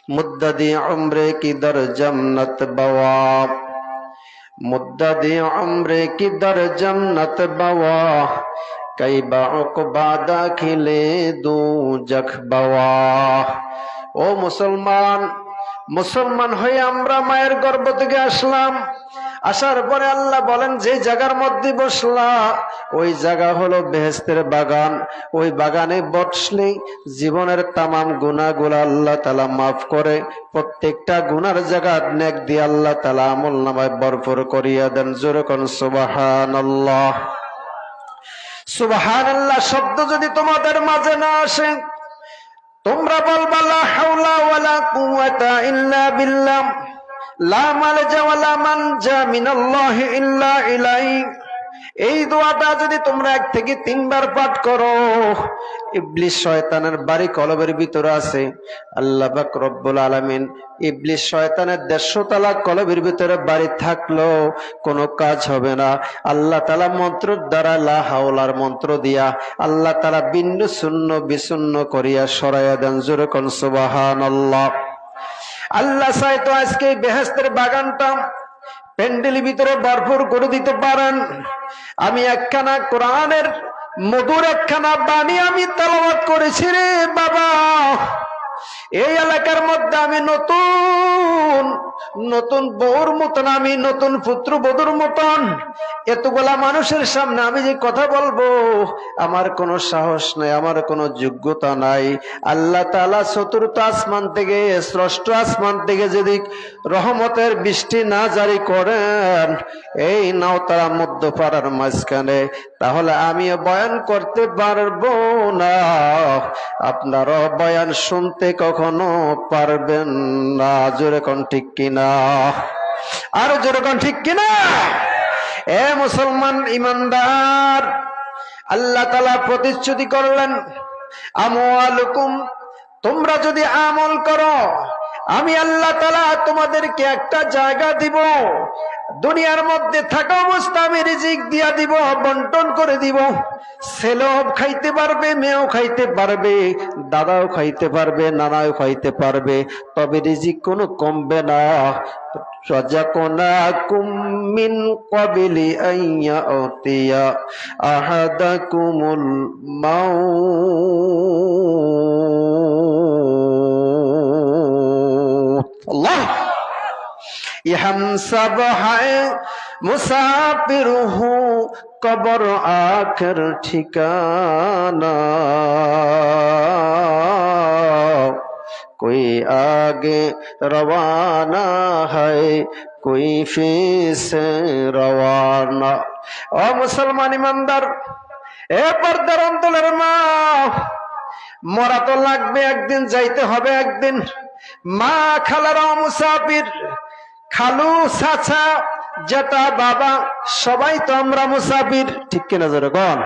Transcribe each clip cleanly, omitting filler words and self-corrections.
मुद्ददी उम्र की दर जन्नत बवा, मुद्ददी उम्र की दर जन्नत बवा, कई बाउक़बा दाखिले दू जख बवा। ओ मुसलमान, মুসলমান হয়ে আমরা মায়ের গর্ভ থেকে আসলাম। আসার পরে আল্লাহ বলেন যে জায়গার মধ্যে বসলা ওই জায়গা হলো বেহেশতের বাগান। ওই বাগানে বসলে জীবনের তামাম গুনাহগুলো আল্লাহ তাআলা মাফ করে, প্রত্যেকটা গুনার জায়গা নেক দিয়ে আল্লাহ তাআলা আমলনামায় ভরপুর করিয়া দেন। জোরে কোন সুবহানাল্লাহ। সুবহানাল্লাহ শব্দ যদি তোমাদের মাঝে না আসে, তোমরা বলবা লা হাওলা ওয়ালা কুওয়াতা ইল্লা বিল্লাহ, লা মালজা ওয়ালা মানজা মিনাল্লাহি ইল্লা ইলাইহি। এই দোয়াটা যদি তোমরা 1 থেকে 3 বার পাঠ করো, ইবলিস শয়তানের বাড়ি কলবের ভিতরে আছে। আল্লাহ পাক রব্বুল আলামিন ইবলিস শয়তানের 150 তলা কলবের ভিতরে বাড়ি থাকলো কোনো কাজ হবে না। আল্লাহ তাআলা মন্ত্র দ্বারা লা হাওলার মন্ত্র দিয়া আল্লাহ তাআলা ভিন্ন শূন্য বিশূন্য করিয়া সরাইয়া দেন। জোরে কোন সুবহানাল্লাহ। আল্লাহ চাইতো আজকে বেহেশতের বাগানটা প্যান্ডেলের ভিতরে ভরপুর করে দিতে পারেন। আমি একখানা কোরআনের মধুর একখানা বাণী আমি তেলাওয়াত করেছি রে বাবা। এই এলাকার মধ্যে আমি নতুন বউর মতন, আমি নতুন পুত্র বধূর মতন এতগুলা মানুষের সামনে আমি যে কথা বলবো আমার কোনো সাহস নাই, আমার কোনো যোগ্যতা নাই। আল্লাহ তাআলা চতুর্থ আসমান থেকে, ষষ্ঠ আসমান থেকে যদি রহমতের বৃষ্টি না জারি করেন এই নাওতারা মধ্যপাড়ার মাঝখানে, তাহলে আমি বয়ান করতে পারবো না, আপনারাও বয়ান শুনতে কখনো পারবেন না। জোরে কোন ঠিক কিনা? আরো জোরে কোন ঠিক কিনা? এ মুসলমান ইমানদার, আল্লাহ তাআলা প্রতিশ্রুতি করলেন আমওয়ালুকুম, তোমরা যদি আমল করো আমি আল্লাহ তাআলা তোমাদেরকে একটা জায়গা দিব, দুনিয়ার মধ্যে থাকা অবস্থা আমি রিজিক দিয়া দিব, বন্টন করে দিব। ছেলেও খাইতে পারবে, মেয়েও খাইতে পারবে, দাদাও খাইতে পারবে, নানাও খাইতে পারবে, তবে রিজিক কোনো কমবে না। রাযাকনাকুম মিন ক্বাবলি আইয়াতিয়া আহাদাকুমুল মাউত। আল্লাহ ইহাম সব হায় মুসাফির হু কবর আখের ঠিকানা, कोई आगे रवाना है कोई फीसे रवाना। ओ मुसलमान ईमानदार, ए पर्दार অন্তরের মা, মরা তো লাগবে একদিন, যাইতে হবে একদিন। মা খালারা মুসাফির, খালু চাচা জেঠা বাবা সবাই তো আমরা মুসাফির, ঠিক কিনা জোরে কোন?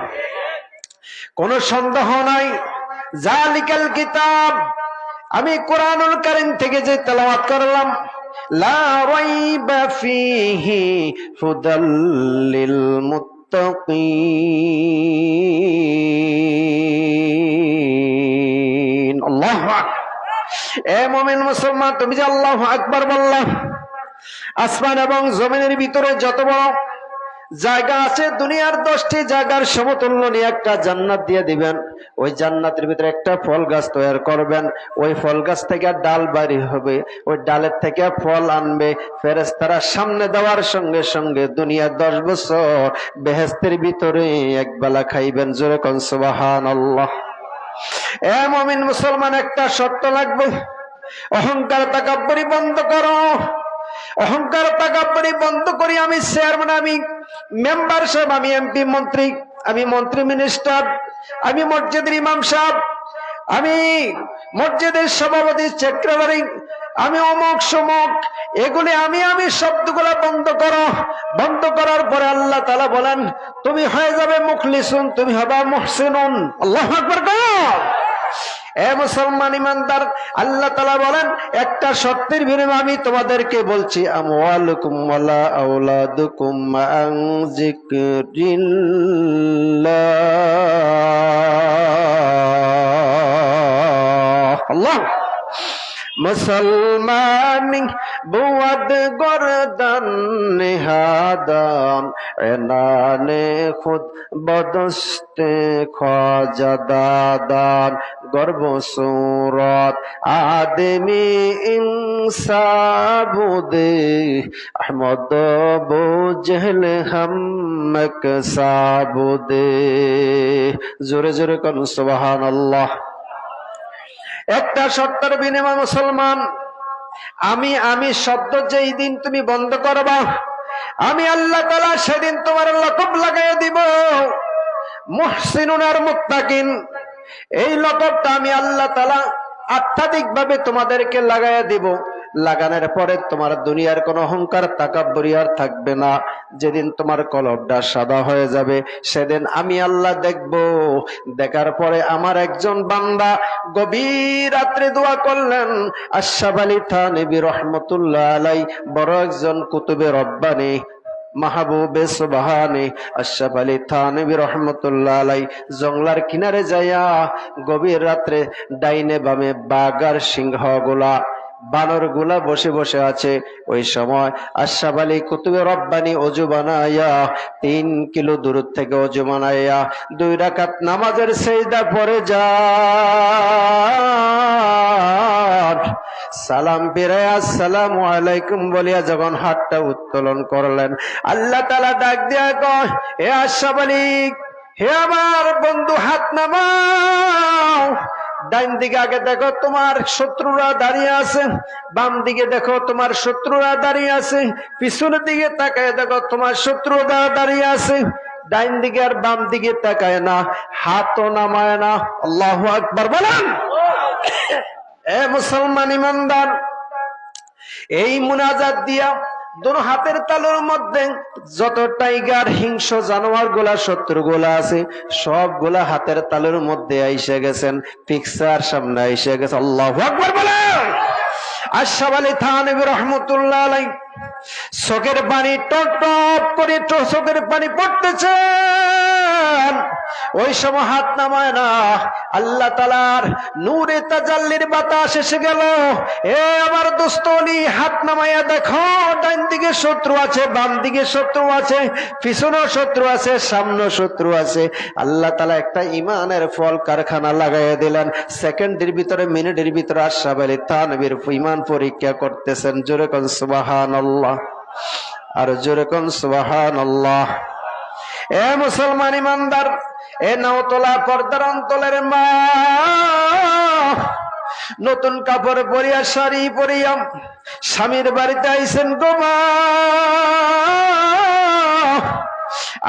কোন সন্দেহ নাই। জালিকাল কিতাব, আমি কোরআনুল কারীম থেকে যে তেলাওয়াত করলাম, লা রাইবা ফীহি হুদাল লিল মুত্তাকিন। আল্লাহু আকবার। এ মুমিন মুসলমান, তুমি যে আল্লাহু আকবার বললা, আসমান এবং জমিনের ভিতরে যত বড় জায়গা আছে দুনিয়ার 10টি জায়গার সমতুল্য নিয়ে একটা জান্নাত দিয়ে দিবেন। ওই জান্নাতের ভিতরে একটা ফল গাছ তৈরি করবেন, ওই ফল গাছ থেকে ডাল বাইরে হবে, ওই ডালের থেকে ফল আনবে, ফেরেশতারা সামনে দেওয়ার সঙ্গে সঙ্গে দুনিয়া 10 বছর বেহেশতের ভিতরে একবেলা খাইবেন। জোরে কোন সুবহানাল্লাহ। এ মুমিন মুসলমান, একটা শর্ত লাগবে, অহংকার তাকাব্বুরি বন্ধ করো। অহংকার তাকাব্বুরি বন্ধ করি। আমি চেয়ারম্যান, আমি মেম্বার সাহেব, আমি এমপি মন্ত্রী, আমি মন্ত্রী মিনিস্টার, আমি মসজিদের ইমাম সাহেব, আমি মসজিদের সভাপতি সেক্রেটারি, আমি অমুক সমক, এগুলি আমি শব্দগুলা বন্ধ করো। বন্ধ করার পরে আল্লাহ তাআলা বলেন তুমি হয়ে যাবে মুখলিসুন, তুমি হবা মুহসিনুন। আল্লাহু আকবার। এ মুসলমান ইমানদার, আল্লাহ তাআলা বলেন একটা শর্তের বিনিময়ে আমি তোমাদেরকে বলছি, আমওয়ালুকুম ওয়ালা আওলাদুকুম আন যিকরিল্লাহ। আল্লাহ, মুসলমানি বুয়াদ গরদান নিহাদান এনানে খুদ বদস্তে খাজাদাদান গর্ব সুরত আদমি ইনসাবুদে আহমদ বুজহল হামক সাবুদে। জোরে জোরে কোন সুবহানাল্লাহ। একটা শর্তের বিনিময় মুসলমান, আমি শব্দ যেই দিন তুমি বন্ধ করবা, আমি আল্লাহ তাআলা সেদিন তোমার লকব লাগাই দিব মুহসিনুন আর মুত্তাকিন। এই লকবটা আমি আল্লাহ তাআলা আধ্যাত্মিক ভাবে তোমাদেরকে লাগাইয়া দিব। লাগানোর পরে তোমার দুনিয়ার কোনো অহংকার তাকাব্বুরি আর থাকবে না। যেদিন তোমার কলবটা সাদা হয়ে যাবে, সেদিন আমি আল্লাহ দেখব। দেখার পরে আমার একজন বান্দা গভীর রাত্রে দোয়া করলেন। আশরাফ আলী থানভী রহমতুল্লাহ আলাই, বড় একজন কুতুবে রব্বানী মাহবুবে সুবহানে আশরাফ আলী থানভী রহমতুল্লাহ আলাই জংলার কিনারে যাইয়া গভীর রাত্রে ডাইনে বামে বাঘ আর সিংহগুলা বানর গুলা বসে বসে আছে। ওই সময় আশরাফ আলী কুতুবে রব্বানী অজু বানাইয়া 3 কিলো দূর থেকে অজু বানাইয়া 2 রাকাত নামাজের সিজদা পড়ে যান। সালাম ফিরাইয়া আসসালামু আলাইকুম বলিয়া যখন হাতটা উত্তোলন করলেন, আল্লাহ তাআলা ডাক দিয়া কয়, হে আশরাফ আলী, হে আমার বন্ধু, হাত নামাও। ডাইন দিকে আগে দেখো তোমার শত্রুরা দাঁড়িয়ে আছে, বাম দিকে দেখো তোমার শত্রুরা দাঁড়িয়ে আছে, পিছনের দিকে তাকায় দেখো তোমার শত্রুরা দাঁড়িয়ে আছে। ডাইন দিকে আর বাম দিকে তাকায় না, হাতও নামায় না। আল্লাহু আকবার বলেন। এ মুসলমান ইমানদার, এই মুনাজাত দিয়া দুনো হাতের তালুর মধ্যে যত টাইগার হিংস্র জানোয়ার গুলা শত্রু গুলা আছে সবগুলা হাতের তালুর মধ্যে আইসে গেছেন, পিকচার সামনে আইসে গেছে। আল্লাহু আকবার বলেন। আশরাফ আলী থানভী রহমতুল্লাহ আলাইহি চোখের পানি টপ টপ করে চোখের পানি পড়তেছে। ওই সময় হাত নামায় না, আল্লাহ তাআলার নূরে তাজাল্লির বাতাস এসে গেল। এ আমার দোস্ত ওলি, হাত নামাইয়া দেখো, ডান দিকে শত্রু আছে, বাম দিকে শত্রু আছে, পিছনেও শত্রু আছে, সামনেও শত্রু আছে। আল্লাহ তাআলা একটা ইমানের ফল কারখানা লাগাইয়া দিলেন। সেকেন্ডের ভিতরে, মিনিটের ভিতরে আশরাফ আলী থানভীর ইমান পরীক্ষা করতেছেন। জোরে কোন সুবহানাল্লাহ, আর জোরে কোন সুবহানাল্লাহ। এ মুসলমান ইমানদার, এ নাওতলা পর্দার অন্তলের মা, নতুন কাপড় পরিয়া শাড়ি পরিয়া স্বামীর বাড়িতে আইছেন গো মা।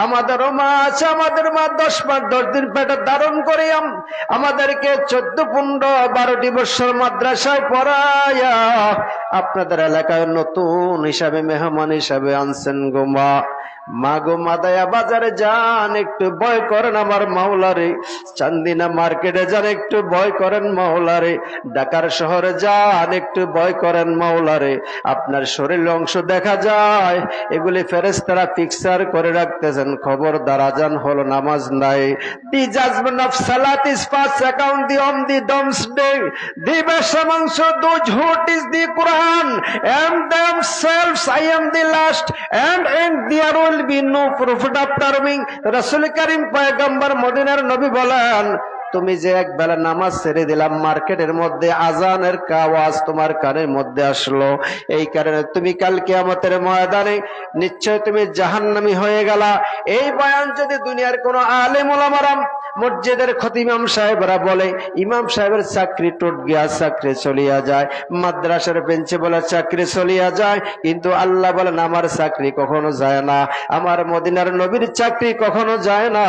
আমাদেরও মা আছে, আমাদের মা 10 মাস 10 দিন পেটে ধারণ করিয়া আমাদেরকে 14-15-12 বছর মাদ্রাসায় পড়াইয়া আপনাদের এলাকায় নতুন হিসাবে মেহমান হিসাবে আনছেন গো মা। মা গো, মাদায়া বাজারে যান, একটু ভয় করেন আমার মাওলারে। চান্দিনা মার্কেটে যান, একটু ভয় করেন মাওলারে। ঢাকার শহরে যান, একটু ভয় করেন মাওলারে। আপনার শরীরের অংশ দেখা যায়, এগুলি ফেরেশতারা পিকচার করে রাখতেছেন। খবরদার, আজান হলো, নামাজ নাই। দি জাজমেন্ট অফ সালাত is pass account the on the doomsday. The best amongst those who teach the Quran and themselves I am the last and there will be no prophet after me. রাসূল কারীম পয়গম্বর মদিনার নবী বলেন, তুমি যে এক বেলা নামাজ ছেড়ে দিলাম, মার্কেটের মধ্যে আজানের আওয়াজ তোমার কানের মধ্যে আসলো, এই কারণে তুমি কাল কিয়ামতের ময়দানে নিশ্চয় তুমি জাহান্নামী হয়ে গেলা। এই বয়ান যদি দুনিয়ার কোনো আলেম ওলামারা, মসজিদের খতিব ইমাম সাহেবরা বলে, ইমাম সাহেবের চাকরি টুট গিয়া, চাকরি চলিয়া যায়। মাদ্রাসার বেঞ্চে বলে চাকরি চলিয়া যায়, কিন্তু আল্লাহ বলেন আমার চাকরি কখনো যায় না, আমার মদিনার নবীর চাকরি কখনো যায় না।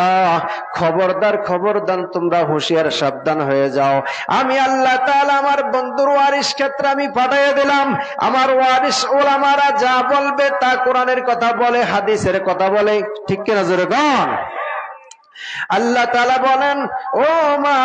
খবরদার, খবরদার, তোমরা হুঁশিয়ার, সাবধান হয়ে যাও। আমি আল্লাহ তাআলা আমার বন্ধুর ওয়ারিস ক্ষেত্রে আমি পাঠিয়ে দিলাম। আমার ওয়ারিস ওলামারা যা বলবে তা কোরআনের কথা বলে, হাদিসের কথা বলে, ঠিক কিনা জোরে বল। আল্লাহ তাআলা বলেন, ও মা,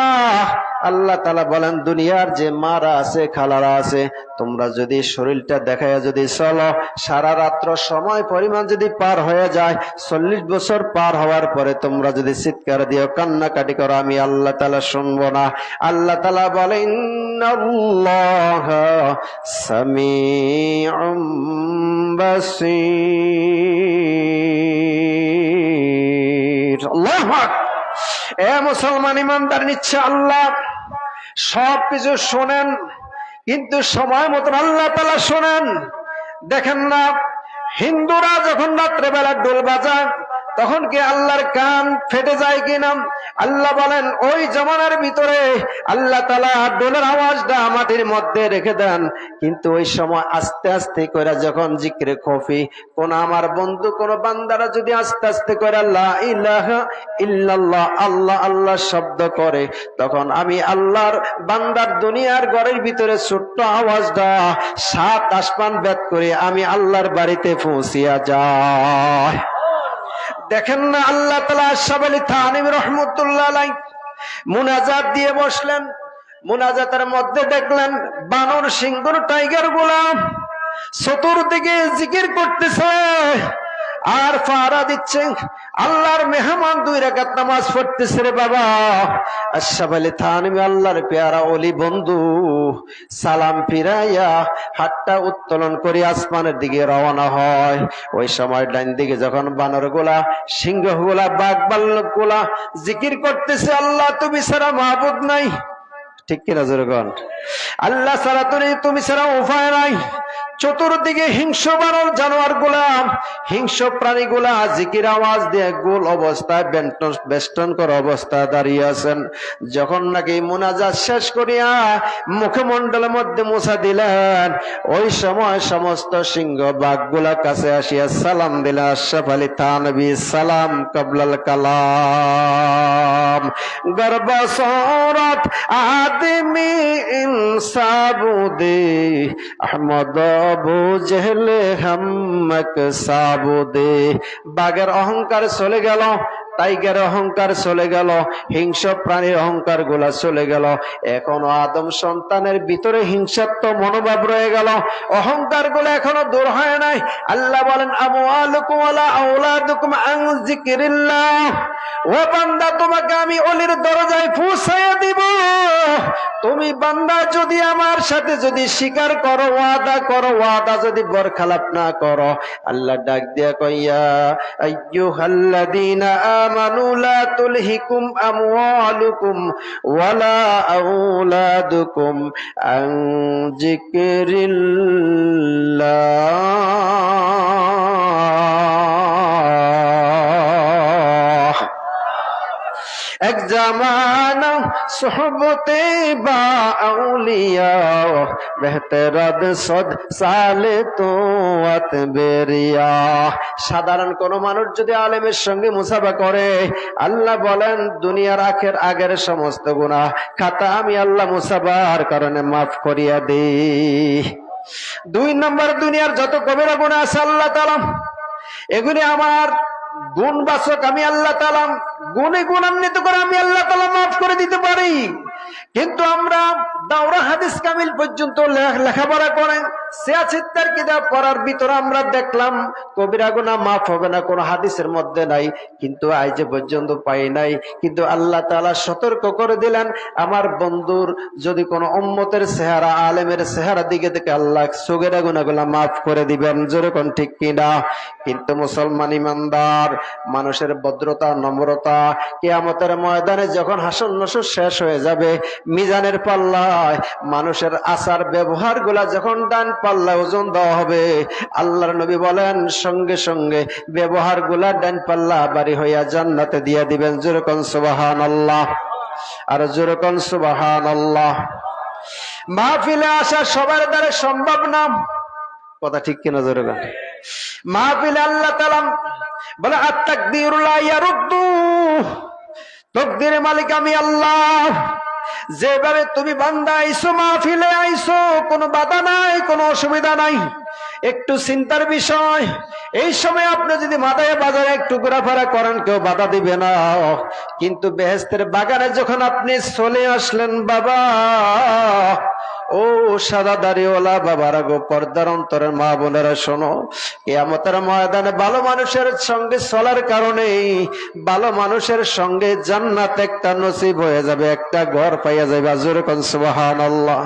আল্লাহ তাআলা বলেন দুনিয়ার যে মারা আছে, খালারা আছে, তোমরা যদি শরীরটা দেখায় যদি চলো, সারা রাত্র সময় পরিমাণ যদি পার হয়ে যায়, 40 বছর পার হওয়ার পরে তোমরা যদি চিৎকার দিও, কান্নাকাটি করো, আমি আল্লাহ তাআলা শুনবো না। আল্লাহ তাআলা বলেন ইন্নাল্লাহা সামিউম বাসীর। আল্লাহু আকবার। এ মুসলমান ইমানদার, নিচ্ছে আল্লাহ সবকিছু শোনেন, কিন্তু সময় মতন আল্লাহ তাআলা শোনেন। দেখেন না, হিন্দুরা যখন রাত্রেবেলা ঢোল বাজায় তখন কি আল্লাহর কান ফেটে যায় কিনা? আল্লাহ বলেন ওই জামানার ভিতরে আল্লাহ তাআলা ঢোলের আওয়াজটা মাটির মধ্যে রেখে দেন, কিন্তু ওই সময় আস্তে আস্তে করে যখন জিক্রে খফি কোন আমার বন্ধু কোন বান্দারা যদি আস্তে আস্তে করে লা ইলাহা ইল্লাল্লাহ আল্লাহ আল্লাহ শব্দ করে, তখন আমি আল্লাহর বান্দার দুনিয়ার ঘরের ভিতরে ছোট্ট আওয়াজটা 7 আসমান ভেদ করে আমি আল্লাহর বাড়িতে পৌঁছিয়া যায়। দেখেন না, আল্লাহ তাআলা আশরাফ আলী থানভী রাহমাতুল্লাহ আলাইহি মুনাজাত দিয়ে বসলেন। মুনাজাতের মধ্যে দেখলেন বানর, সিংহ, টাইগার গুলা চতুর্দিকে জিকির করতেছে আর ফারা দিচ্ছে। আল্লাহর মেহমান 2 রাকাত নামাজ পড়তেছে। রে বাবা, আশরাফ আলী থানভী আল্লাহর পেয়ারা ওলি বন্ধু সালাম ফিরাইয়া হাতটা উত্তোলন করে আসমানের দিকে রওনা হয়। ওই সময় ডান দিকে যখন বানর গুলা, সিংহ গুলা, বাঘ ভাল্লুক গুলা জিকির করতেছে, আল্লাহ তুমি ছাড়া মাবুদ নাই। ঠিক কিনা জোরে কোন? আল্লাহ ছাড়া তুমি ছাড়া উপায় নাই। চতুর্দিকে হিংস্র বানর জানোয়ার গুলা, হিংস্র প্রাণী গুলা জিকির আওয়াজ দিয়ে গোল অবস্থায় বেষ্টন করা অবস্থায় দাঁড়িয়ে আছেন। যখন নাকি মুনাজাত শেষ করিয়া মুখমণ্ডলের মধ্যে মুছা দিলেন, ওই সময় সমস্ত সিংহ বাঘ গুলা কাছে আসিয়া সালাম দিলেন। আশরাফ আলী থানভী সালাম কাবলাল কালাম, গর্বসরত আদমি ইনসাবুদে আহমদ বুঝলে হাম্মক সাবুদে। বাঘের অহংকার চলে গেল, টাইগার অহংকার চলে গেল, হিংস্র প্রাণীর অহংকার গুলা চলে গেল। এখনো আদম সন্তানের ভিতরে হিংসাত্ম মনোভাব রয়ে গেল, অহংকার গুলো এখনো দূর হয় নাই। আল্লাহ বলেন আমওয়ালুকুম ওয়ালা আওলাদুকুম আন যিকরিল্লাহ। ও বান্দা, তোমাকে আমি ওলির দরজায় পৌঁছাইয়া দিব। তুমি বান্দা যদি আমার সাথে যদি স্বীকার করো, ওয়াদা করো, ওয়াদা যদি বরখালাপ না করো, আল্লাহ ডাক দিয়া কইয়া আইয়ুহাল্লাযীনা আমানু লা তুলহিকুম আমওয়ালুকুম ওয়ালা আওলাদুকুম আন যিকরিল্লাহ। এক জামানা সোহবতে বা আউলিয়া বেহতরাদ সদ সালে তো আতবেরিয়া। সাধারণ কোন মানুষ যদি আলেমের সঙ্গে মুসাফা করে, আল্লাহ বলেন দুনিয়ার আগের সমস্ত গুনাহ খাতা আমি আল্লাহ মুসাফার কারণে মাফ করিয়া দিই। 2 নম্বর, দুনিয়ার যত কবিরা গুনাহ আছে আল্লাহ তাআলা এগুলি আমার গুণবাচক, আমি আল্লাহ তাআলা গুণে গুণান্বিত করে আমি আল্লাহ তাআলা মাফ করে দিতে পারি। কিন্তু আমরা দাওরা হাদিস কামিল পর্যন্ত লেখাপড়া করেন, সিয়াসিত্তার কিতাব পড়ার ভিতরে আমরা দেখলাম কবিরা গুনাহ মাফ হবে না, কোন হাদিসের মধ্যে নাই, কিন্তু আজ পর্যন্ত পাই নাই। কিন্তু আল্লাহ তাআলা সতর্ক করে দিলেন, আমার বন্ধুর যদি কোন উম্মতের চেহারা, আলেমের চেহারা দিকে থেকে আল্লাহ সগীরা গুনাহগুলো মাফ করে দিবেন। জোরে কোন ঠিক কিনা? কিন্তু মুসলমান ইমানদার মানুষের ভদ্রতা, নম্রতা কিয়ামতের ময়দানে যখন হাসর নসর শেষ হয়ে যাবে, মিজানের পাল্লায় মানুষের আচার ব্যবহার গুলা যখন ডান পাল্লায় ওজন দেওয়া হবে, আল্লাহর নবী বলেন সঙ্গে সঙ্গে ব্যবহার গুলা ডান পাল্লা বাড়ি হইয়া জান্নাতে দিয়া দিবেন। জোরে কোন সুবহানাল্লাহ, আর জোরে কোন সুবহানাল্লাহ। মাহফিলে আসা সবার দ্বারা সম্ভব না, কথা ঠিক কিনা? জোরে কোন। মাহফিলে আল্লাহ তাআলা বলে আত-তাকদীরু লা ইয়ারুদ্দু, তাকদীরের মালিক আমি আল্লাহ। যেভাবে তুমি বান্দা আইছো, মাহফিলে আইছো, কোনো বাধা নাই, কোনো অসুবিধা নাই। একটু চিন্তার বিষয়, এই সময় আপনি যদি মাথায় বাজারে একটু ঘোরাফেরা করেন কেউ বাধা দিবে না, কিন্তু বেহেশতের বাগানে যখন আপনি চলে আসলেন বাবা, ও সাদা দাড়িওয়ালা বাবারা গো, পর্দার অন্তরের মা বোনেরা শোনো, কিয়ামতের ময়দানে ভালো মানুষের সঙ্গে চলার কারণে ভালো মানুষের সঙ্গে জান্নাত একটা নসিব হয়ে যাবে, একটা ঘর পাইয়া যাবে। জোরে কোন সুবহানাল্লাহ।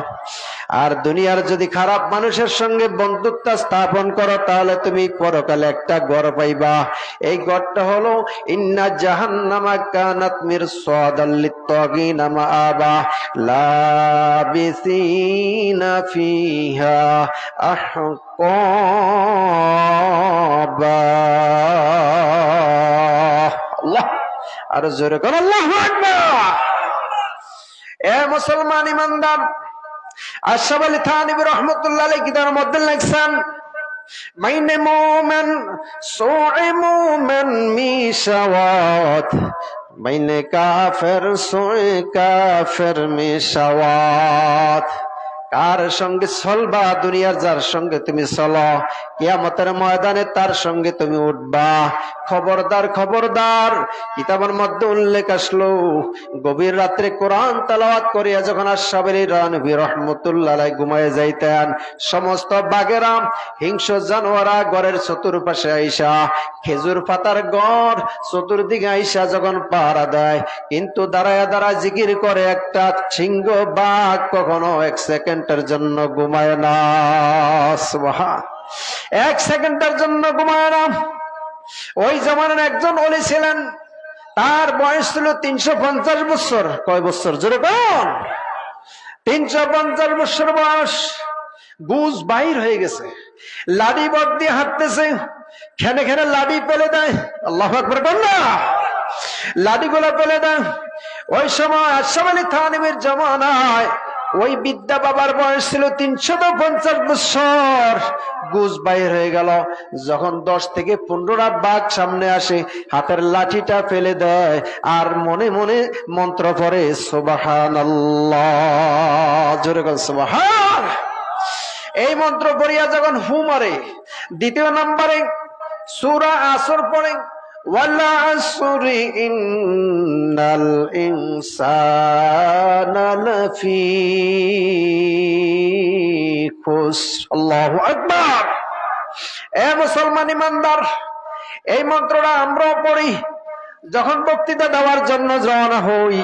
আর দুনিয়ার যদি খারাপ মানুষের সঙ্গে বন্ধুত্ব স্থাপন করো তাহলে তুমি পরকালে একটা ঘর পাইবা। এই ঘরটা হলো ইন্না জাহান্নামা কানাত মিরসাদাল লিত্তাগিনা মাআবা লাবিসিনা ফিহা আহকাবা। আল্লাহ, আর জোরে করো আল্লাহু আকবার। এ মুসলমান ইমানদার, আশরাফ আলী থানভী রাহমাতুল্লাহ আলাইহি কিতাবের মধ্যে লিখছেন, মাইনে মুমিন সোয়ে মুমিন মিশাওয়াত, মাইনে কাফের সোয়ে কাফের মিশাওয়াত। কার সঙ্গে চলবা? দুনিয়ার যার সঙ্গে তুমি চলো, কিয়ামতের ময়দানে তার সঙ্গে তুমি উঠবা। খবরদার খবরদার। কিতাবের মধ্যে উল্লেখ আসলো, গভীর রাত্রে কোরআন তেলাওয়াত করিয়া যখন আশরাফ আলী থানভী রাহমাতুল্লাহ আলাইহি ঘুমায় যাইতেন, সমস্ত বাঘেরা, হিংস্র জানোয়ারা ঘরের চতুর্পাশে আইসা, খেজুর পাতার ঘর চতুর্দিকে আইসা যখন পাহারা দেয়, কিন্তু দাঁড়ায় দাঁড়ায় জিকির করে, একটা সিংহ বাঘ কখনো এক সেকেন্ডের জন্য ঘুমায় না। সুবহান, এক সেকেন্ডের জন্য ঘুমায় না। ওই জামানার একজন ওলি ছিলেন, তার বয়স ছিল 350 বছর। কয় বছর? জোরে কোন? 350 বছর বয়স। গুজ বাইর হয়ে গেছে, লাডি বট দিয়ে হাঁটতেছে, খেনে খেনে লাডি পেলে দেয়। আল্লাহু আকবার বল না, লাডি গুলা পেলে দেয়। ওই সময় আশরাফ আলী থানভীর জামানায় ওই বিদ্যা বাবার বয়স ছিল 350 বছর। গুজ বাইর হয়ে গেল। যখন 10 থেকে 15টা বাঘ সামনে আসে, হাতের লাঠিটা ফেলে দেয় আর মনে মনে মন্ত্র পড়ে, সুবহানাল্লাহ। জোরে বল সুবহান। এই মন্ত্র পড়িয়া যখন হু মারে, দ্বিতীয় নম্বরে সূরা আসর পড়ে, ওয়াল আসরি ইন্নাল ইনসানা লাফি খুসর। আল্লাহু আকবার। এ মুসলমান ইমানদার, এই মন্ত্রটা আমরাও পড়ি। যখন বক্তৃতা দেওয়ার জন্য রওনা হই,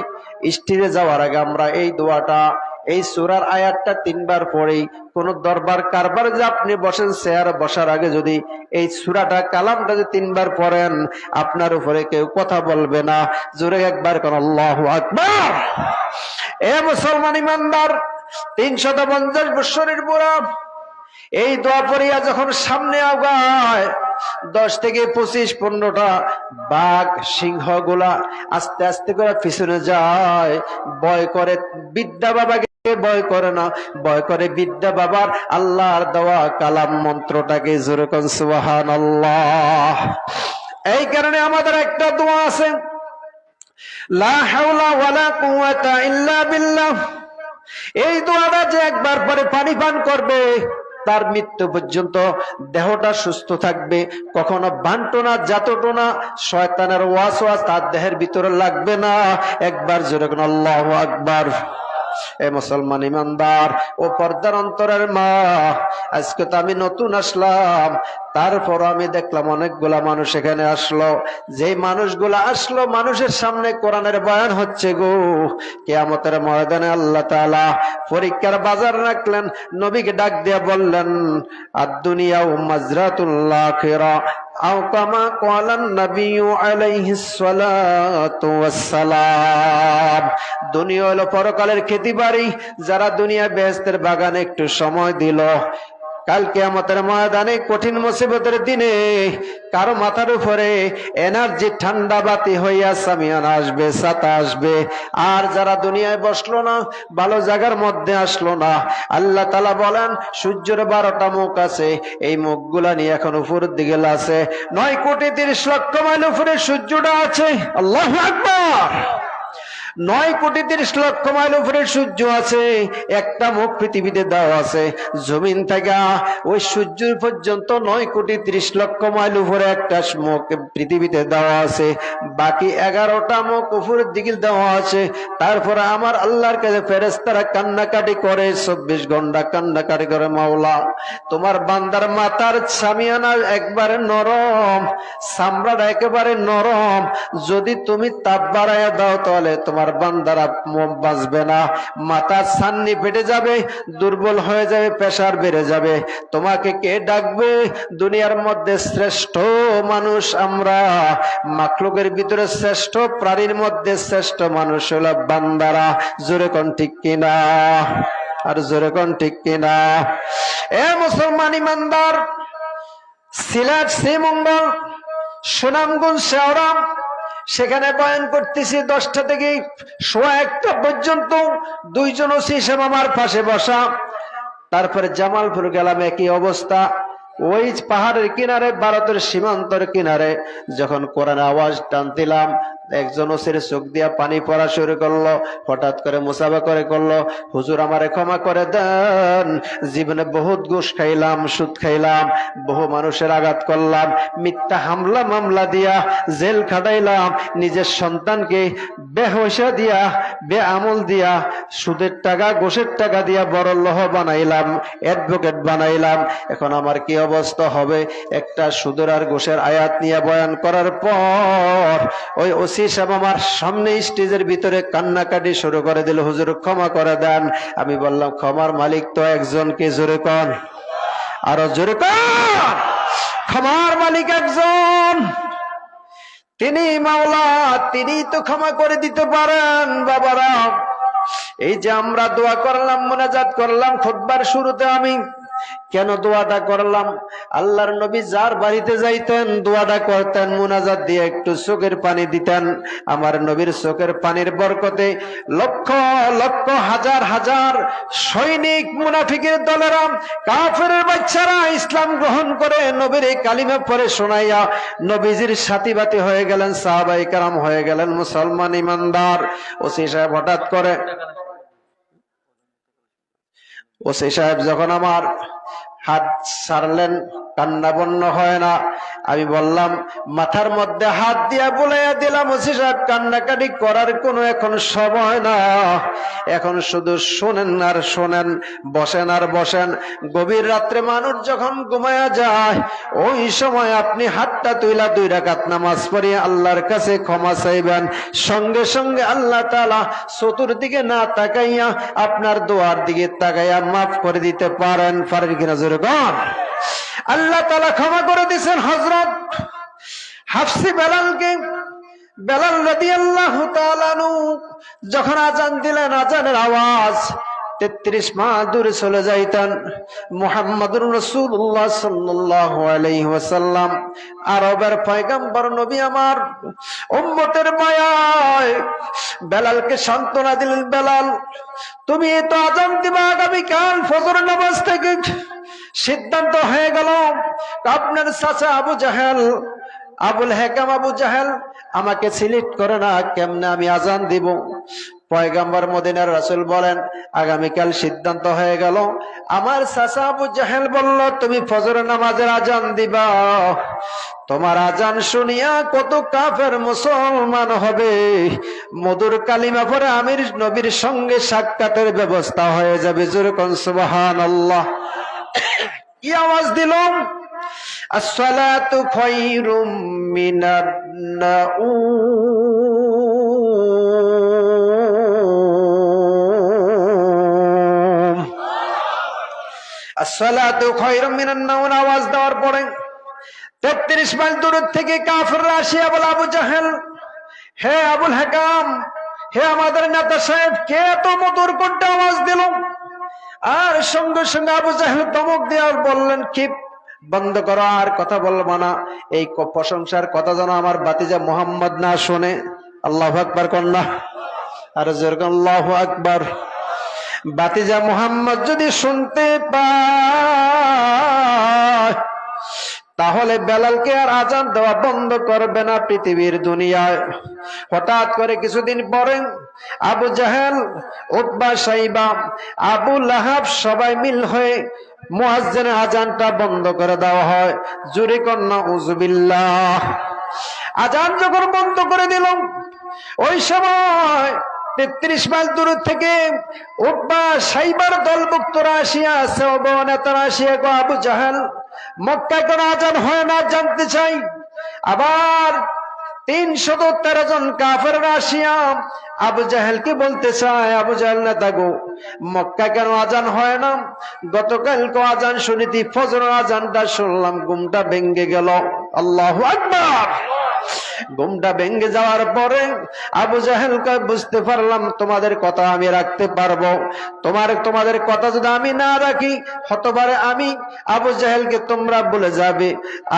স্টেজে যাওয়ার আগে আমরা এই দোয়াটা, এই সূরার আয়াতটা 3 বার পড়ি। কোন দরবার কারবার যে আপনি বসেন, চেয়ারে বসার আগে যদি এই সূরাটা, কালামটা যে 3 বার পড়েন, আপনার উপরে কেউ কথা বলবে না। জোরে একবার কোন আল্লাহু আকবার। এ মুসলমান ইমানদার, 350 বছরের বুড়া এই দোয়া পড়িয়া যখন সামনে আগায়, 10 থেকে 25-15টা বাঘ সিংহ গুলা আস্তে আস্তে করে পিছনে যায়। ভয় করে বিদ্যা বাবাকে, ভয় করে না, ভয় করে বিদ্যা বাবার আল্লাহর দেওয়া কালাম মন্ত্রটাকে। জোরে কোন সুবহানাল্লাহ। এই কারণে আমাদের একটা দোয়া আছে, লা হাওলা ওয়ালা কুওয়াতা ইল্লা বিল্লাহ। এই দোয়াটা যে একবার পরে পানি পান করবে, তার মৃত্যু পর্যন্ত দেহটা সুস্থ থাকবে, কখনো বান্টনা জাতটনা শয়তানের ওয়াসওয়াস তার দেহের ভিতরে লাগবে না। একবার জোরে কোন আল্লাহু আকবার। এ মুসলমান ইমানদার ও পর্দার অন্তরের মা, আজকে তো আমি নতুন আসলাম, তারপর আমি দেখলাম অনেকগুলা মানুষ এখানে আসলো। যেই মানুষগুলা আসলো, মানুষের সামনে কোরআনের বয়ান হচ্ছে গো। কিয়ামতের ময়দানে আল্লাহ তাআলা পরীক্ষার বাজার রাখলেন। নবীকে ডাক দিয়ে বললেন, আদ-দুনিয়া মাজরাতুল আখিরা আও কামা ক্বালান নবী আলাইহিস সালাতু ওয়াস সালাম। দুনিয়া হলো পরকালের খেতিবাড়ি। যারা দুনিয়া বেহেশতের বাগানে একটু সময় দিল, কাল কিয়ামতের ময়দানে কঠিন মুসিবতের দিনে কারো মাথার উপরে এনার্জি ঠান্ডা বাতি হইয়া সামিয়ানা আসবে, ছাতা আসবে। আর যারা দুনিয়ায় বসলো না, ভালো জায়গার মধ্যে আসলো না, আল্লাহ তাআলা বলেন সূর্যের 12টা মুখ আছে, এই মুখগুলা নিয়ে এখন উপরের দিকে আছে। 9 কোটি 30 লক্ষ মাইল উপরে সূর্যটা আছে। আল্লাহু আকবার। 9,30,00,000 মাইল উপরে সূর্য আছে, একটা মুখ পৃথিবীতে দেওয়া আছে। জমিন থেকে ওই সূর্য পর্যন্ত 9,30,00,000 মাইল উপরে একটা মুখ পৃথিবীতে দেওয়া আছে, বাকি 11টা মুখ উপরের দিকে দেওয়া আছে। তারপরে আমার আল্লাহর কাছে ফেরেশতারা কান্নাকাটি করে, 24 ঘন্টা কান্নাকাটি করে, মাওলা তোমার বান্দার মাথার সামিয়ানা একবারে নরম, চামড়াটা একেবারে নরম, যদি তুমি তাপ বাড়াইয়া দাও তাহলে তোমার বান্দারা বাঁচবে না, মাথা ছান্নি ফেটে যাবে, দুর্বল হয়ে যাবে, প্রেসার বেড়ে যাবে। তোমাকে কে ডাকবে? দুনিয়ার মধ্যে শ্রেষ্ঠ মানুষ আমরা, মাখলুকের ভিতরে শ্রেষ্ঠ প্রাণীর মধ্যে শ্রেষ্ঠ মানুষ হলো বান্দারা। জোরে কোন ঠিক কিনা? আর জোরে কোন ঠিক কিনা? এ মুসলমান ইমানদার, সিলেট, শ্রীমঙ্গল, সুনামগঞ্জ, শেওড়া, সেখানে বয়ান করতেছি 10টা থেকে 1:15 পর্যন্ত। 2 জন ওসি সাহেব আমার পাশে বসা। তারপরে জামালপুর গেলাম, একই অবস্থা। ওই পাহাড়ের কিনারে, ভারতের সীমান্তর কিনারে যখন কোরআন আওয়াজ টানতিলাম, একজন ওসির চোখ দিয়া পানি পড়া শুরু করলো। হঠাৎ করে মুসাফা করে করলো, হুজুর আমারে ক্ষমা করে দেন, জীবনে বহুত ঘুষ খাইলাম, সুদ খাইলাম, বহু মানুষের আঘাত করলাম, মিথ্যা হামলা মামলা দিয়া জেল খাটাইলাম, নিজের সন্তানকে বেহসা দিয়া, বেআমল দিয়া, সুদের টাকা ঘুষের টাকা দিয়া বড় লহ বানাইলাম, অ্যাডভোকেট বানাইলাম। এখন আমার কি অবস্থা হবে? একটা সুদের আর ঘুষের আয়াত নিয়ে বয়ান করার পর ওই ওসি সাহেব আমার সামনে স্টেজের ভিতরে কান্নাকাটি শুরু করে দিল, হুজুর ক্ষমা করে দেন। আমি বললাম, ক্ষমার মালিক তো একজন, কে? জোরে কন, আরো জোরে কন। ক্ষমার মালিক একজন, তিনি মাওলা, তিনি তো ক্ষমা করে দিতে পারেন। বাবারা, এই যে আমরা দোয়া করলাম, মুনাজাত করলাম খুতবার শুরুতে, আমি কেন দোয়াটা করলাম? আল্লাহর নবী যার বাড়িতে যাইতেন দোয়াটা করতেন, মুনাজাত দিয়ে একটু চোখের পানি দিতেন। আমার নবীর চোখের পানির বরকতে লক্ষ লক্ষ হাজার হাজার সৈনিক, মুনাফিকের দলেরা, কাফেরের বাচ্চারা ইসলাম গ্রহণ করে নবীর এই কালিমা পড়ে শোনাইয়া নবীজির সাথীবাতি হয়ে গেলেন, সাহাবায়ে কেরাম হয়ে গেলেন মুসলমান ইমানদার। ওসি সাহেব হঠাৎ করে, ওসি সাহেব যখন আমার হাত ছাড়লেন, কান্না বন্য হয় না। আমি বললাম, মাথার মধ্যে হাত দিয়া বুলাইয়া দিলাম, ওসি সাহেব কান্নাকাটি করার কোনো এখন সময় না, এখন শুধু শোনেন আর শোনেন, বসেন আর বসেন। গভীর রাত্রে মানুষ যখন ঘুমায়া যায়, ওই সময় আপনি হাতটা তুইলা 2 রাকাত নামাজ পড়িয়ে আল্লাহর কাছে ক্ষমা চাইবেন, সঙ্গে সঙ্গে আল্লাহ তাআলা চতুর্দিকে না তাকাইয়া আপনার দোয়ার দিকে তাকাইয়া মাফ করে দিতে পারেন। পারেন কিনা জোরে কন? আল্লাহ তাআলা ক্ষমা করে দিয়েছেন হযরত হাফসি বেলালকে। বেলাল রাদিয়াল্লাহু তাআলা আনহু যখন আযান দিলেন, আযানের আওয়াজ 33 মাইল দূরে চলে যাইতেন। মুহাম্মদুর রাসূলুল্লাহ সাল্লাল্লাহু আলাইহি ওয়াসাল্লাম, আরবের পয়গম্বর নবী, আমার উম্মতের মায়ায় বেলালকে সান্ত্বনা দিলেন, বেলাল তুমি তো আযান দিবা আগামীকাল ফজর নামাজ থেকে। সিদ্ধান্ত হয়ে গেল, আপনার চাচা আবু জাহেল, আবুল হেকাম আবু জাহেল আমাকে সিলেক্ট করে না, কেমনে আমি আযান দিব? পয়গম্বর মদিনার রাসূল বলেন, আগামীকাল সিদ্ধান্ত হয়ে গেল। আমার চাচা আবু জাহেল বলল, তুমি ফজর নামাজের আযান দিবা। তোমার আযান শুনিয়া কত কাফের মুসলমান হবে, মধুর কালিমা পড়ে আমির নবীর সঙ্গে সাক্ষাতের ব্যবস্থা হয়ে যাবে। জোরে কোন সুবহানাল্লাহ। কি আওয়াজ দিলাম? আসসালাতু খায়রুম মিনান নাউম, আসসালাতু খায়রুম মিনান নাউম আওয়াজ দেওয়ার পরে 33 মাইল দূর থেকে কাফেররা আসিয়া বলে, আবু জাহেল, হে আবুল হেকাম, হে আমাদের নেতা সাহেব, কে এত মধুর কণ্ঠে আওয়াজ দিল? আর সঙ্গে সঙ্গে আবু জাহেল ধমক দিয়ে বললেন, কি বন্ধ করো, আর কথা বলবো না। এই প্রশংসার কথা যেন আমার ভাতিজা মুহাম্মদ না শোনে। আল্লাহু আকবার কন্যা, আর যেরকম আল্লাহু আকবার। ভাতিজা মুহাম্মদ যদি শুনতে পায় তাহলে বলে বেলালকে আর আজান দেওয়া বন্ধ করবে না পৃথিবীর দুনিয়ায়। হঠাৎ করে কিছুদিন পরে আবু জাহেল, উতবা, সাইবা, আবু লাহাব সবাই মিল হয়ে মুয়াজ্জিনের আজানটা বন্ধ করে দেওয়া হয়। জোরে কন্যা উযুবিল্লাহ। আজান যখন বন্ধ করে দিল, ওই সময় 33 মাইল দূর থেকে উতবা সাইবার দলভুক্তরা আসিয়া, নেতারা আসিয়া গো আবু জাহেল, মক্কায় কোন আজান হয় না জানতে চাই। আবার 313 জন কাফেররা আসিয়া আবু জাহেলকে বলতে চায়, আবু জাহেল নেতা গো, মক্কায় কেন আজান হয় না? গতকালকে আজান শুনিতি, ফজরের আজানটা শুনলাম, ঘুমটা ভেঙে গেল। আল্লাহু আকবার। ঘুমটা ভেঙে যাওয়ার পরে আবু জাহেল কয়, বুঝতে পারলাম তোমাদের কথা আমি রাখতে পারবো। তোমাদের কথা যদি আমি না রাখি, হতবারে আমি আবু জাহেলকে তোমরা বলে যাবে,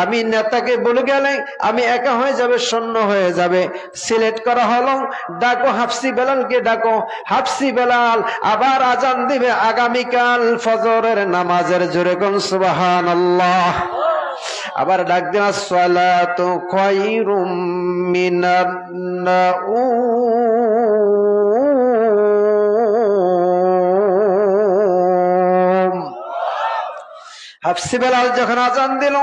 আমি নেতাকে বলে গেলে আমি একা হয়ে যাবে, শূন্য হয়ে যাবে। সিলেক্ট করা হলো, ডাকো হাফসি বেলালকে, ডাকো। হাফসি বেলাল আবার আজান দিবে আগামীকাল ফজরের নামাজের। জোরে কোন সুবহানাল্লাহ। আবার ডাক দেন, আসসালাতু খায়রুম মিনান নাউম। হাফসি বেলাল যখন আজান দিল,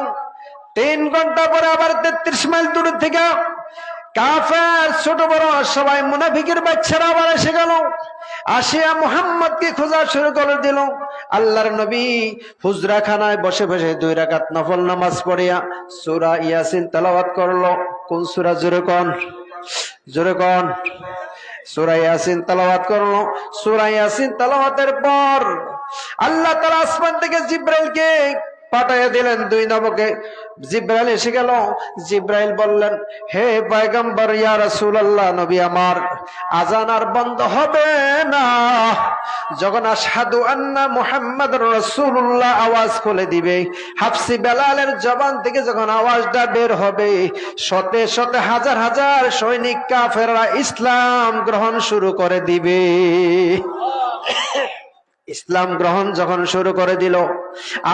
3 ঘন্টা পরে আবার 33 মাইল দূর থেকে কাফের ছোট বড় সবাই মুনাফিকের বাচ্চারা আবার এসে গেল। আসিয়া মুহাম্মদকে খোঁজা শুরু করে দিল। আল্লাহর নবী হুজরাখানায় বসে বসে 2 রাকাত নফল নামাজ পড়িয়া সূরা ইয়াসিন তেলাওয়াত করলো। কোন সূরা? জোরে কোন, জোরে কোন। সূরা ইয়াসিন তেলাওয়াত করলো। সূরা ইয়াসিন তেলাওয়াতের পর আল্লাহ তাআলা আসমান থেকে জিবরাইলকে পাঠাইয়া দিলেন, 2 নবকে। জিবরাইল এসে গেল। জিবরাইল বললেন, হে পয়গম্বর, ইয়া রাসূলুল্লাহ, নবী আমার, আজান আর বন্ধ হবে না। যখন আশহাদু আন্না মুহাম্মাদুর রাসূলুল্লাহ আওয়াজ খুলে দিবে, হাফসি বেলালের জবান থেকে যখন আওয়াজটা বের হবে, শতে শতে হাজার হাজার সৈনিক কাফেররা ইসলাম গ্রহণ শুরু করে দিবে। ইসলাম গ্রহণ যখন শুরু করে দিল,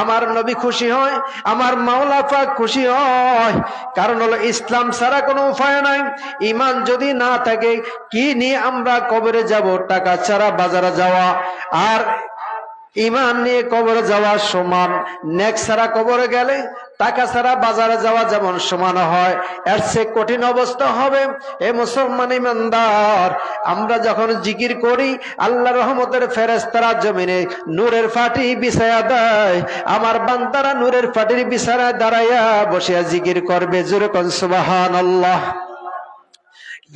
আমার নবী খুশি হয়, আমার মাওলা পাক খুশি হয়। কারণ হলো ইসলাম ছাড়া কোনো উপায় নাই। ঈমান যদি না থাকে, কি নিয়ে আমরা কবরে যাব? টাকা ছাড়া বাজারে যাওয়া আর ঈমান নিয়ে কবরে যাওয়া সমান। নেক ছাড়া কবরে গেলে, টাকা ছাড়া বাজারে যাওয়া যেমন সমান হয়, এর চেয়ে কঠিন অবস্থা হবে। এ মুসলমান ইমানদার, আমরা যখন জিকির করি, আল্লাহ রহমতের ফেরেশতারা জমিনে নূরের ফাটি বিছায়া দেয়। আমার বান্দারা নূরের ফাটির বিছানায় দাঁড়াইয়া বসিয়া জিকির করবে। জোরে কোন সুবহানাল্লাহ।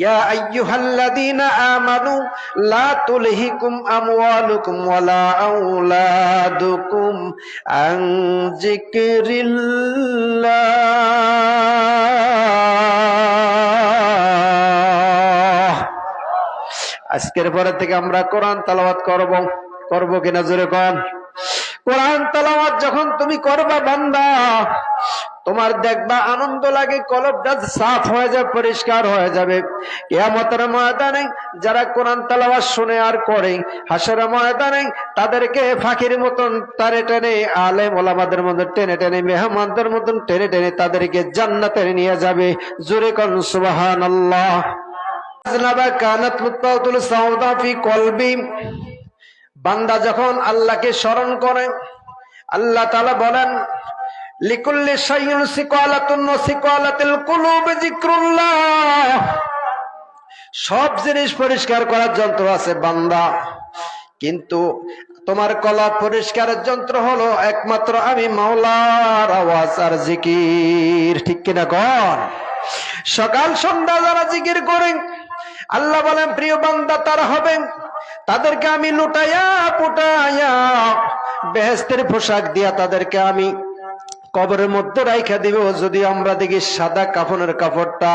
ইয়া আইয়ুহাল্লাযীনা আমানু লা তুলহিকুম আমওয়ালুকুম ওয়ালা আওলাদুকুম আন যিকরিল্লাহ। আজকের পরে থেকে আমরা কোরআন তেলাওয়াত করব কিনা? জোরে কোন। কোরআন তেলাওয়াত যখন তুমি করবা বান্দা, তোমার দেখবা আনন্দ লাগে, কলবটা সাফ হয়ে যাবে, পরিষ্কার হয়ে যাবে। কিয়ামতের ময়দানে যারা কোরআন তেলাওয়াত শুনে আর করে, হাসরের ময়দানে তাদেরকে ফাঁকির মতন টানে টেনে, আলেম ওলামাদের মতন টেনে টেনে, মেহমানদের মতন টেনে টেনে তাদেরকে জান্নাতে নিয়ে যাবে। জোরে কোন সুবহানাল্লাহ। কানাত লুতফাতুল সাউদা ফি কলবি। বান্দা যখন আল্লাহকে স্মরণ করে, আল্লাহ তাআলা বলেন, লিকুল্লি শাইইন সিকালাতুন ওয়া সিকালাতুল কুলুবি যিকরুল্লাহ। সব জিনিস পরিষ্কার করার যন্ত্র আছে বান্দা, কিন্তু তোমার কলব পরিষ্কারের যন্ত্র হলো একমাত্র আমি মাওলার আওয়াজ আর জিকির। ঠিক কিনা কর? সকাল সন্ধ্যা যারা জিকির করে, আল্লাহ বলেন প্রিয় বান্দা তারা হবে, তাদেরকে আমি লুটাইয়া পুটাইয়া বেহেশতের পোশাক দিয়া তাদেরকে আমি কবরের মধ্যে রাইখা দিব। যদি আমরা দেখি সাদা কাফনের কাপড়টা,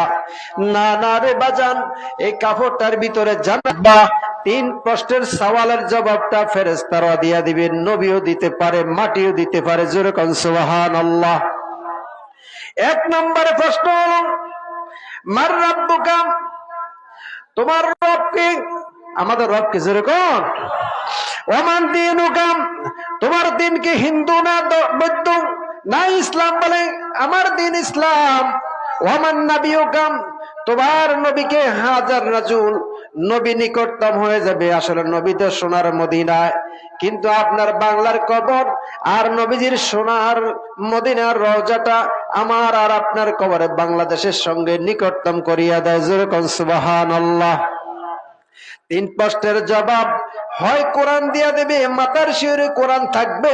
না না রে বাজান, এই কাপড়টার ভিতরে জান্নাত বা 3 প্রশ্নের সওয়ালের জবাবটা ফেরেশতারা দিয়া দিবে। নবীও দিতে পারে, মাটিও দিতে পারে। জোরে কোন সুবহানাল্লাহ। 1 নম্বরে প্রশ্ন হলো, মার রাব্বুকা, তোমার রব কে? আমাদের রব কে? জোরে কোন। ওমান দিনুকা, তোমার দিন কি হিন্দু না বৌদ্ধ? না, ইসলাম বলে আমার দিন ইসলাম। ওয়ামান নাবিয়ুকাম, তোমার নবীকে হাজার রাজুল, নবী নিকটতম হয়ে যাবে। আসলে নবী তো সোনার মদিনায়, কিন্তু আপনার বাংলার কবর আর নবীজির সোনার মদিনার রওজাটা আমার আর আপনার কবরে বাংলাদেশের সঙ্গে নিকটতম করিয়া দেয়। যেরকম সুবহানাল্লাহ। তিন প্রশ্নের জবাব, হয় কোরআন দিয়া দেবে, মাতার শিওরে কোরআন থাকবে,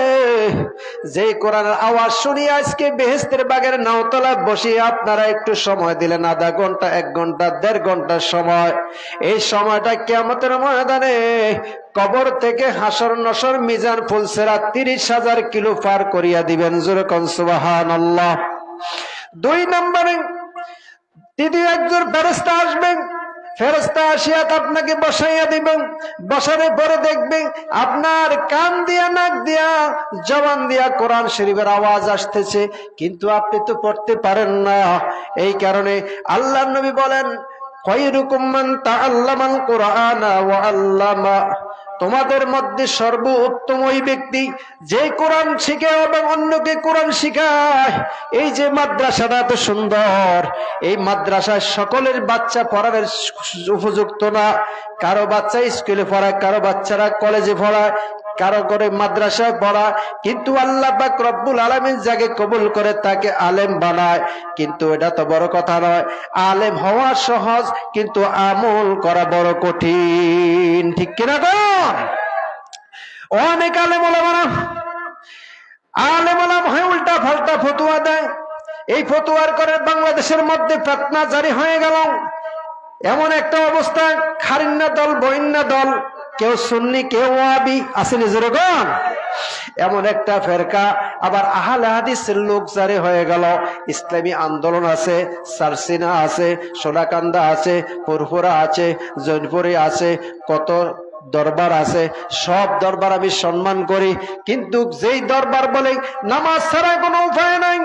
যেই কোরআনের আওয়াজ শুনি আজকে বেহেশতের বাগের নাওতলায় বসিয়ে আপনারা একটু সময় দিলেন, আধা ঘন্টা, 1 ঘন্টা, 1.5 ঘন্টার সময়, এই সময়টা কিয়ামতের ময়দানে কবর থেকে হাসর নসর মিজান ফুলসেরা 30,000 কিলো পার করিয়া দিবেন। যেরকম সুবহানাল্লাহ। 2 নম্বরে তৃতীয় একজন ফেরেশতা আসবেন। ফেরেশতা আসিয়া আপনাকে বসাইয়া দিবেন। বসানোর পরে দেখবেন আপনার কান দিয়া, নাক দিয়া, জবান দিয়া কোরআন শরীফের আওয়াজ আসতেছে, কিন্তু আপনি তো পড়তে পারেন না। এই কারণে আল্লাহর নবী বলেন, খায়রুকুম মান তাআল্লামাল কুরআনা ওয়া আল্লামা, তোমাদের মধ্যে সর্বোত্তম ওই ব্যক্তি যে কোরআন শিখে এবং অন্যকে কোরআন শিখায়। এই যে মাদ্রাসাটা এত সুন্দর, এই মাদ্রাসায় সকলের বাচ্চা পড়ার উপযুক্ত না। কারো বাচ্চা স্কুলে পড়ায়, কারো বাচ্চারা কলেজে পড়ায়, কারো করে মাদ্রাসায় পড়া, কিন্তু আল্লাহ পাক রব্বুল আলামিন যাকে কবুল করে তাকে আলেম বানায়। কিন্তু এটা তো বড় কথা নয়। আলেম হওয়া সহজ, কিন্তু আমল করা বড় কঠিন। ঠিক কিনা গো? অনেক আলেম ওলামা হয়ে উল্টা পাল্টা ফতুয়া দেয়। এই ফতুয়ার করে বাংলাদেশের মধ্যে ফিতনা জারি হয়ে গেল। এমন একটা অবস্থা, খারিন্না দল, বইন্না দল, কেউ সুন্নি, কেউ ওয়াহাবি, আছে নিজের গণ, এমন একটা ফেরকা। আবার আহলে হাদিসের লোক জারি হয়ে গেল। ইসলামী আন্দোলন আছে, সারসিনা আছে, সোনাকান্দা আছে, ফুরফুরা আছে, জৈনপুরে আছে, কত দরবার আছে। সব দরবার আমি সম্মান করি, কিন্তু যেই দরবার বলে নামাজ ছাড়া কোনো উপায় নাই,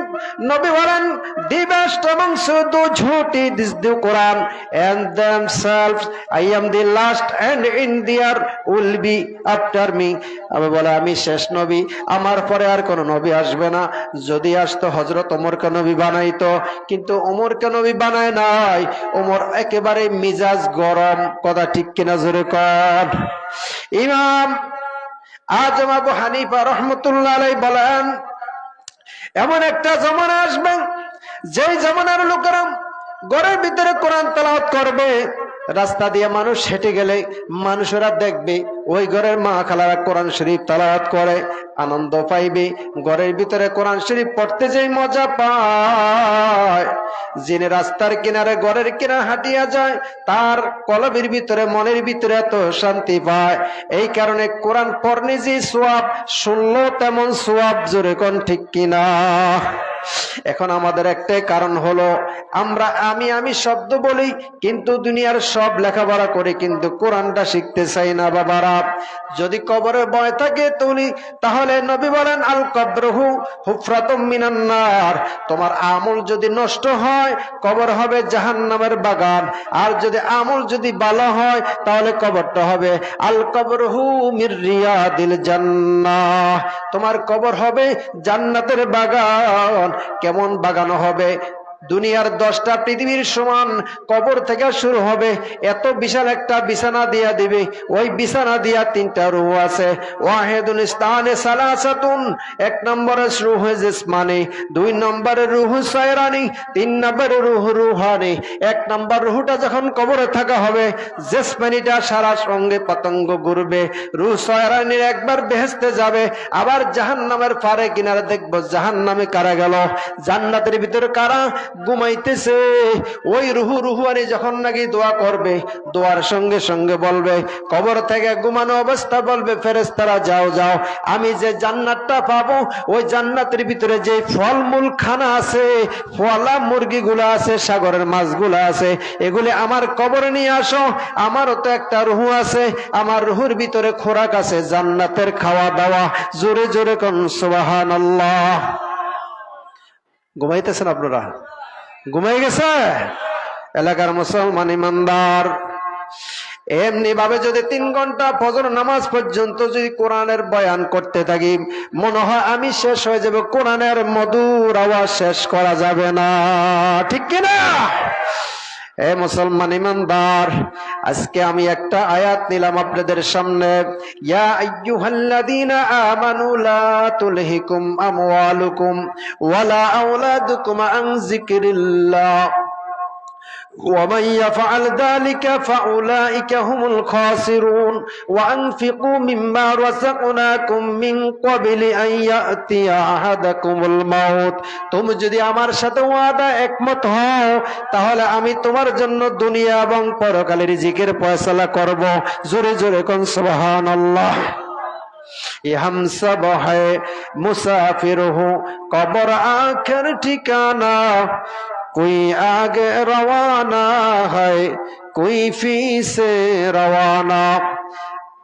নবী বলেন দি বেস্ট among the ঝুটি this the Quran and themselves I am the last and in there will be after me। আমি বলে আমি শেষ নবী, আমার পরে আর কোন নবী আসবে না। যদি আসতো হযরত ওমরকে নবী বানাইতো, কিন্তু ওমরকে নবী বানায় নাই। ওমর একেবারে মিজাজ গরম। কথা ঠিক কিনা জোরে কর। ইমাম আজম আবু হানিফা রাহমাতুল্লাহ আলাইহি বলেন, এমন একটা জামানা আসবে যেই জামানার লোকেরা ঘরের ভিতরে কোরআন তেলাওয়াত করবে, রাস্তা দিয়ে মানুষ হেঁটে গেলে মানুষেরা দেখবে ওই ঘরের মা খালারা কোরআন শরীফ তেলাওয়াত করে, আনন্দ পাইবে। ঘরের ভিতরে কোরআন শরীফ পড়তে যেই মজা পায়, যিনি রাস্তার কিনারে ঘরের কিনারে হাঁটিয়া যায় তার কলবের ভিতরে, মনের ভিতরে এত শান্তি পায়। এই কারণে কোরআন পড়নে যে সওয়াব, শুনলো তেমন সওয়াব। জোরে কোন ঠিক কিনা? এখন আমাদের একটাই কারণ হলো আমরা আমি শব্দ বলি, কিন্তু দুনিয়ার সব লেখাপড়া করে, কিন্তু কোরআনটা শিখতে চাই না। বাবারা, যদি কবরে ভয় থাকে তুলি, তাহলে নবী বলেন আল কবরহু হুফরাতুম মিনান নার। তোমার আমল যদি নষ্ট হয়, কবর হবে জাহান্নামের বাগান। আর যদি আমল যদি ভালো হয়, তাহলে কবরটা হবে আল কবরহু মির রিয়াদিল জান্নাহ। তোমার কবর হবে জান্নাতের বাগান। কেমন বাগানো হবে? দুনিয়ার 10টা পৃথিবীর সমান কবর থেকে শুরু হবে। এত বিশাল একটা বিছানা দিয়া দিবে, ওই বিছানা দিয়া 3টা রূহ আছে। ওয়াহিদুল ইস্তানে সালাসাতুন, 1 নম্বরে রূহ জিসমানি, 2 নম্বরে রূহ সায়রানি, 3 নম্বরে রূহ রূহানি। 1 নম্বর রূহটা যখন কবরে থাকা হবে, জিসমানিটা সারা সঙ্গে পতঙ্গ ঘুরবে, রূহ সায়রানির একবার বেহেশতে যাবে, আবার জাহান্নামের পারে কিনারে দেখবো জাহান্নামে কারা গেল, জান্নাতের ভিতরে কারা ঘুমাইতেছে। ওই রুহানি যখন নাকি দোয়া করবে, দোয়ার সঙ্গে সঙ্গে বলবে, কবর থেকে ঘুমানো অবস্থা বলবে, ফেরেশতারা যাও যাও, আমি যে জান্নাতটা পাবো, ওই জান্নাতের ভিতরে যে ফলমূল খানা আছে, ফলা মুরগিগুলো আছে, সাগরের মাছগুলো আছে, এগুলি আমার কবরে নিয়ে আসো। আমারও তো একটা রুহু আছে, আমার রুহুর ভিতরে খোরাক আছে, জান্নাতের খাওয়া দাওয়া। জোরে জোরে কোন সুবহানাল্লাহ। ঘুমাইতেছেন আপনারা? ঘুমাই গেছে এলাকার মুসলমান ইমানদার। এমনি ভাবে যদি 3 ঘন্টা ফজর নামাজ পর্যন্ত যদি কোরআনের বয়ান করতে থাকি, মনে হয় আমি শেষ হয়ে যাব, কোরআনের মধুর আওয়াজ শেষ করা যাবে না, ঠিক কিনা? এ মুসলমান ইমানদার, আজকে আমি একটা আয়াত নিলাম আপনাদের সামনে। ইয়া আইয়ুহাল্লাযীনা আমানু লা তুলহিকুম আমওয়ালুকুম ওয়ালা আওলাদুকুম আন যিকরিল্লাহ ومن يفعل ذلك فأولئك هم الخاسرون وأنفقوا مما رزقناكم من قبل أن يأتي أحدكم الموت। তুমি যদি আমার সাথে ওয়াদা একমত হও, তাহলে আমি তোমার জন্য দুনিয়া এবং পরকালের রিজিকের ফয়সালা করব। জোরে জোরে কোন সুবহানাল্লাহ। ये हम सब है मुसाफिर हो, कब्र आखिर ठिकाना, कोई आगे रवाना है कोई फी से रवाना।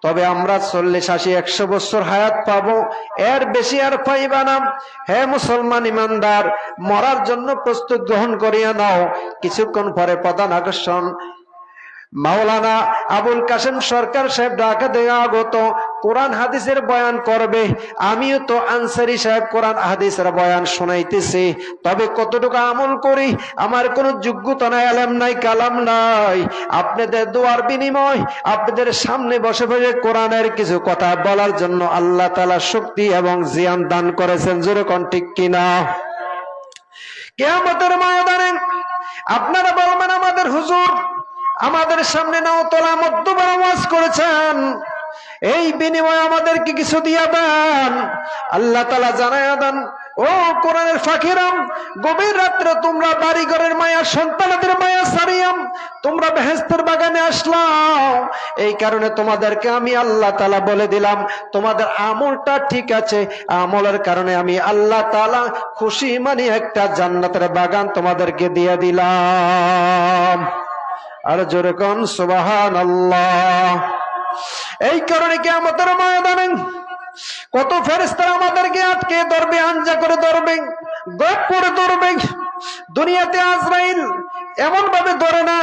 তবে আমরা 40, 80, 100 বছর হায়াত পাবো, এর বেশি আর পাইবা না। হে মুসলমান ইমানদার, মরার জন্য প্রস্তুত গ্রহণ করিয়া নাও। কিছুক্ষণ পরে প্রধান আকর্ষণ মাওলানা আবুল কাসেম সরকার সাহেব ঢাকা থেকে আগত, কোরআন হাদিসের বয়ান করবে। আমিও তো আনসারী সাহেব কোরআন হাদিসের বয়ান শোনাইতেছি, তবে কতটুকু আমল করি, আমার কোনো যোগ্যতা নাই, আলেম নাই, কালাম নাই। আপনাদের দোয়ার বিনিময়, আপনাদের সামনে বসে বসে কোরআনের কিছু কথা বলার জন্য আল্লাহ তাআলা শক্তি এবং জ্ঞান দান করেছেন। জোরে কোন ঠিক কিনা? কিয়ামতের ময়দানে আপনারা বলবেন, আমাদের হুজুর আমাদের সামনে নাওতলা মধ্যবার ওয়াজ করেছেন, এই বিনিময়ে আমাদেরকে কিছু দিয়া দেন। আল্লাহ তাআলা জানায়া দেন, ও কোরআনের ফাকিরাম, গভীর রাত্রে তোমরা বাড়ি ঘরের মায়া, সন্তানদের মায়া ছাড়িয়াম তোমরা বেহেশতের বাগানে আসলাম। এই কারণে তোমাদেরকে আমি আল্লাহ তাআলা বলে দিলাম, তোমাদের আমলটা ঠিক আছে, আমলের কারণে আমি আল্লাহ তাআলা খুশি মানে একটা জান্নাতের বাগান তোমাদেরকে দিয়ে দিলাম। আর জোরে কোন সুবহানাল্লাহ। এই কারণে কিয়ামতের ময়দানে কত ফেরেশতারা আমাদেরকে আটকে ধরবে, আঞ্জা করে ধরবে, গপ করে ধরবে। দুনিয়াতে আজরাইল এমন ভাবে ধরে না।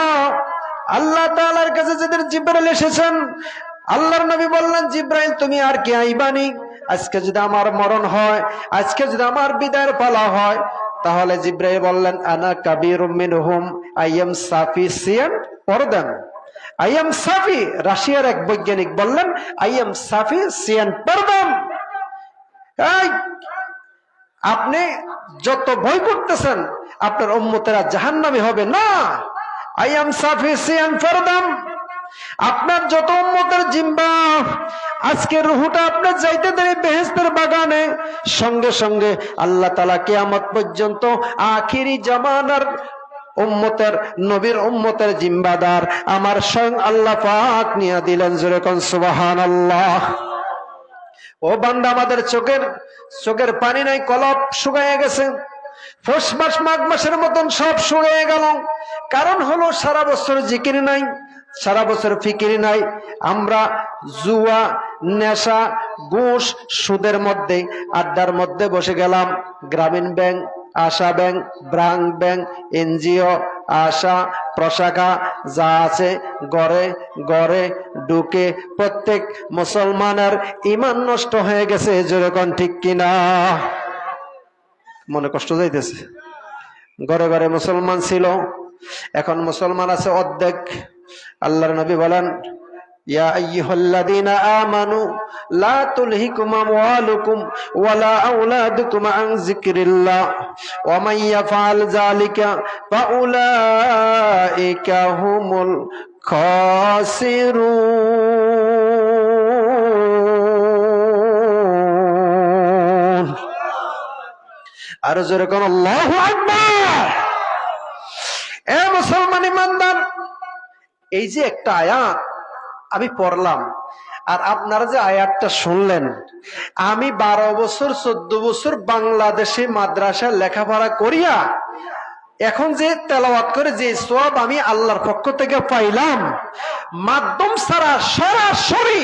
আল্লাহ তাআলার কাছে যাদের জিবরাইল এসেছেন, আল্লাহর নবী বললেন, জিবরাইল তুমি আর কি আইবানি? আজকে যদি আমার মরণ হয়, আজকে যদি আমার বিদায়ের পালা হয়, তাহলে জিবরাইল বললেন, আনা কাবীরুম মিনহুম, I am sufficient for them. I am সাফি, রাশিয়ার এক বৈজ্ঞানিক বললেন, I am sufficient for them. আপনি যত ভয় করতেছেন আপনার উম্মতেরা জাহান্নামী হবে না, I am sufficient for them. আপনার যত উম্মতের জিম্বা, আজকে রুহুটা আপনার যাইতে দেয় বেহেশতের বাগানে, সঙ্গে সঙ্গে আল্লাহ তাআলা কিয়ামত পর্যন্ত আখিরি জামানার উম্মতের, নবীর উম্মতের জিম্বাদার আমার স্বয়ং আল্লাহ পাক নিয়ে দিলেন। জোরে কোন সুবহানাল্লাহ। ও বান্দা, আমাদের চোখের পানি নাই, কলব শুকায় গেছে। পৌষ মাস, মাঘ মাসের মতন সব শুকিয়ে গেল। কারণ হলো সারা বছর জিকির নাই, সারা বছর ফিকির নাই। আমরা জুয়া, নেশা, ঘুষ, সুদের মধ্যে, আড্ডার মধ্যে বসে গেলাম। গ্রামীণ ব্যাংক, আশা ব্যাংক, ব্রাঞ্চ ব্যাংক, এনজিও, আশা প্রশাখা যা আছে গড়ে গড়ে ঢুকে প্রত্যেক মুসলমানের ঈমান নষ্ট হয়ে গেছে। যেরকম ঠিক কিনা? মনে কষ্ট যাইতেছে। ঘরে ঘরে মুসলমান ছিল, এখন মুসলমান আছে অর্ধেক। আল্লাহর নবী বলেন, ইয়া আইয়ুহাল্লাযীনা আমানু লা তুলহিকুম আমওয়ালুকুম ওয়ালা আওলাদুকুম আন যিকরিল্লাহ ওয়া মান ইয়াফআল যালিকা ফাউলাইকা হুমুল খাসিরুন। আর জোরে কোন আল্লাহু আকবার। এ মুসলমান ইমানদার, এই যে একটা আয়াত আমি পড়লাম, আর আপনারা যে আয়াতটা শুনলেন, আমি 12 বছর 14 বছর বাংলাদেশে মাদ্রাসায় লেখাপড়া করিয়া এখন যে তেলাওয়াত করে যে সওয়াব আমি আল্লাহর পক্ষ থেকে পাইলাম, মাধ্যম ছাড়া সরাসরি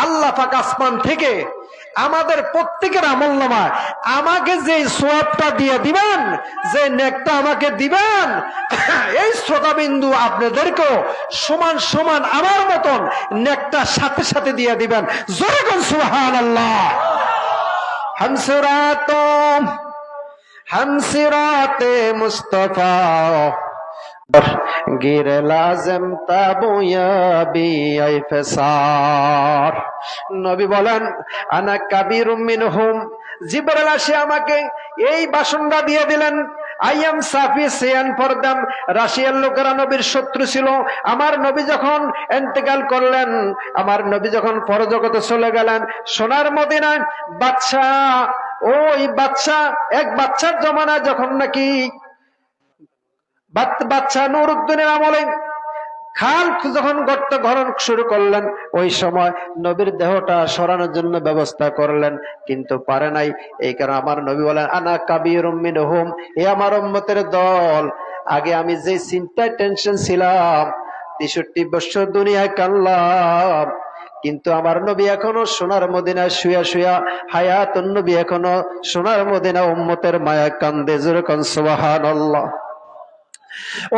আল্লাহ পাক আসমান থেকে আমাদের প্রত্যেকের আমলনামায় আমাকে যে সওয়াবটা দিয়ে দিবেন, যে নেকটা আমাকে দিবেন, এই শ্রোতাবিন্দু আপনাদেরকেও সমান সমান আমার মতন নেকটা সাথে সাথে দিয়ে দিবেন। জোরে কোন সুবহানাল্লাহ। হামসিরাতে মুস্তাফা গিরে লাজম তাবুয়াবি আই ফেসার। নবী বলেন আনা কাবিরুম মিনহুম, জিবরাইল এসে আমাকে এই ভাষণটা দিয়ে দিলেন। আইয়াম সাফি সিয়ান ফর দেম, রাশিয়ার লোকেরা নবীর শত্রু ছিল। আমার নবী যখন ইন্তেকাল করলেন, আমার নবী যখন পরজগতে চলে গেলেন, সোনার মদিনায় বাদশা, ওই বাদশা, এক বাচ্চার জমানায় যখন নাকি বাচ্চা নুরউদ্দিনের আমলে খাল যখন গর্ত খনন শুরু করলেন, ওই সময় নবীর দেহটা সরানোর জন্য ব্যবস্থা করলেন, কিন্তু পারে নাই। এই কারণে আমার নবী বলেন আনা কাবিরুম মিনহুম, এ আমার উম্মতের দল, আগে আমি যে চিন্তায় টেনশন ছিলাম, 63 বছর দুনিয়ায় কানলাম, কিন্তু আমার নবী এখনো সোনার মদিনায় শুয়া শুয়া হায়াতুন নবী এখনো সোনার মদিনা উম্মতের মায়া কান্দে। জোরে কোন সুবহানাল্লাহ।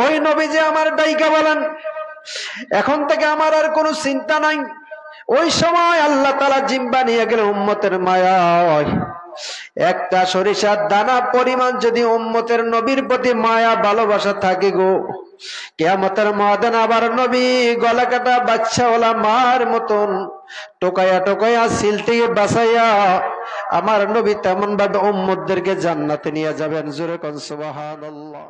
ওই নবী যে আমার ডাইকা বলেন এখন থেকে আমার আর কোনো চিন্তা নাই। ওই সময় আল্লাহ তাআলা জিম্বা নিয়ে গেলে উম্মতের মায়ায় একটা সরিষার দানা পরিমাণ যদি উম্মতের নবীর প্রতি মায়া ভালোবাসা থাকে গো, কিয়ামতের ময়দানে আবার নবী গলা কাটা বাচ্চাওয়ালা মার মতন টোকায়া টোকায়া সিল থেকে বাঁচাইয়া আমার নবী তেমন ভাবে উম্মতদেরকে জান্নাতে নিয়ে যাবেন। জোরে কোন সুবহানাল্লাহ।